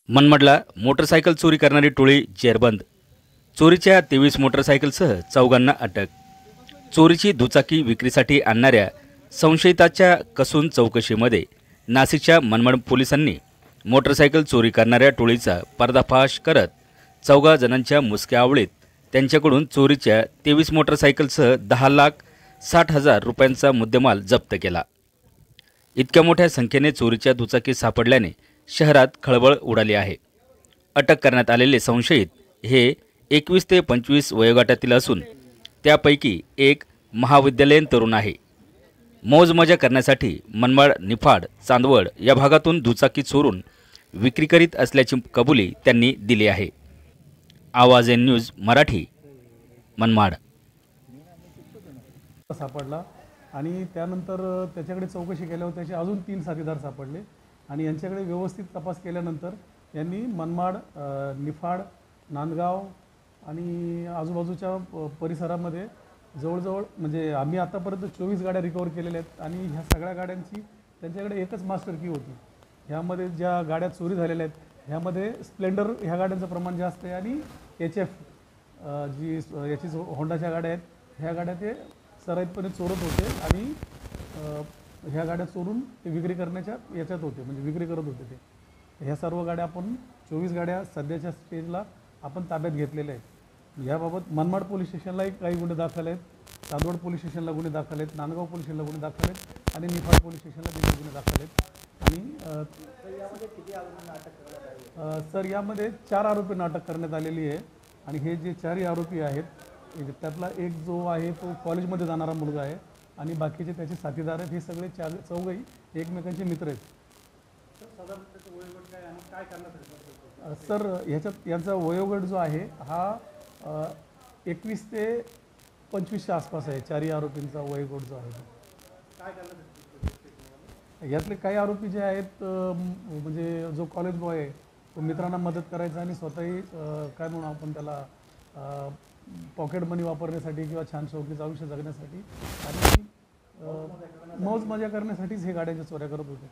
मनमाडला motorcycle चोरी करणारी टोळी जेरबंद। चोरीच्या 23 मोटरसायकलसह चौघांना अटक। चोरीची दुचाकी विक्रीसाठी आणणाऱ्या संशयिताच्या कसून चौकशीमध्ये नाशिकच्या मनमाड पोलिसांनी मोटरसायकल चोरी करणाऱ्या टोळीचा पर्दाफाश करत 14 जणांच्या मुसक्या आवळीत त्यांच्याकडून चोरीच्या 23 मोटरसायकलसह 10,60,000 रुपयांचा मुद्देमाल जप्त केला। इतक्या मोठ्या संख्येने चोरीच्या दुचाकी सापडल्याने शहरात खळबळ उडाली आहे। अटक करण्यात आलेले संशयित हे 21 ते 25 वयोगटातील असून त्यापैकी एक महाविद्यालयीन तरुण आहे। मौजमजा करण्यासाठी मनमाड, निफाड, चांदवड या भागातून दुचाकी चोरून विक्री करीत असल्याची कबुली त्यांनी दिली आहे। आवाज एन न्यूज मराठी, मनमाड। सापडला आणि त्यानंतर त्याच्याकडे चौकशी केल्यावर त्याचे अजून 3 साथीदार सापडले आणि यांच्याकडे व्यवस्थित तपास केल्यानंतर यांनी मनमाड, निफाड, नांदगाव आणि आजूबाजूच्या परिसरामध्ये जवळजवळ म्हणजे आम्ही आतापर्यंत 24 गाड्या रिकवर केलेल्या आहेत आणि ह्या सगळ्या गाड्यांची त्यांच्याकडे एकच मास्टर की होती। ह्यामध्ये ज्या गाड्या चोरी झालेल्या आहेत ह्यामध्ये स्प्लेंडर ह्या गाड्यांचं प्रमाण जास्त आहे आणि HF जी याची होंडाच्या गाड्या आहेत ह्या गाड्या ते सराईतपणे चोरत होते आणि ह्या गाड्या चोरून ते विक्री करण्याच्या याच्यात होते, म्हणजे विक्री करत होते ते। ह्या सर्व गाड्या आपण 24 गाड्या सध्याच्या स्टेजला आपण ताब्यात घेतलेल्या आहेत। याबाबत मनमाड पोलीस स्टेशनलाही काही गुन्हे दाखल आहेत, चांदवड पोलीस स्टेशनला गुन्हे दाखल आहेत, नांदगाव पोलीस स्टेशनला गुन्हे दाखल आहेत आणि निफाड पोलीस स्टेशनला देखील गुन्हे दाखल आहेत। आणि सर यामध्ये 4 आरोपींना अटक करण्यात आलेली आहे आणि हे जे 4 आरोपी आहेत त्यातला एक जो आहे तो कॉलेजमध्ये जाणारा मुलगा आहे आणि बाकीचे त्याचे साथीदार आहेत। हे सगळे चौघही एकमेकांचे मित्र आहेत। सर ह्याच्यात यांचा वयोगट जो आहे हा 21 ते 25च्या आसपास आहे। 4 आरोपींचा वयोगट जो आहे यातले काही आरोपी जे आहेत म्हणजे जो कॉलेज बॉय आहे तो मित्रांना मदत करायचा आणि स्वतःही काय म्हणू आपण त्याला पॉकेट मनी वापरण्यासाठी किंवा छान शौकीचं आयुष्य जगण्यासाठी आणि मौज मजा करण्यासाठीच हे गाड्यांच्या चोऱ्या करत होते।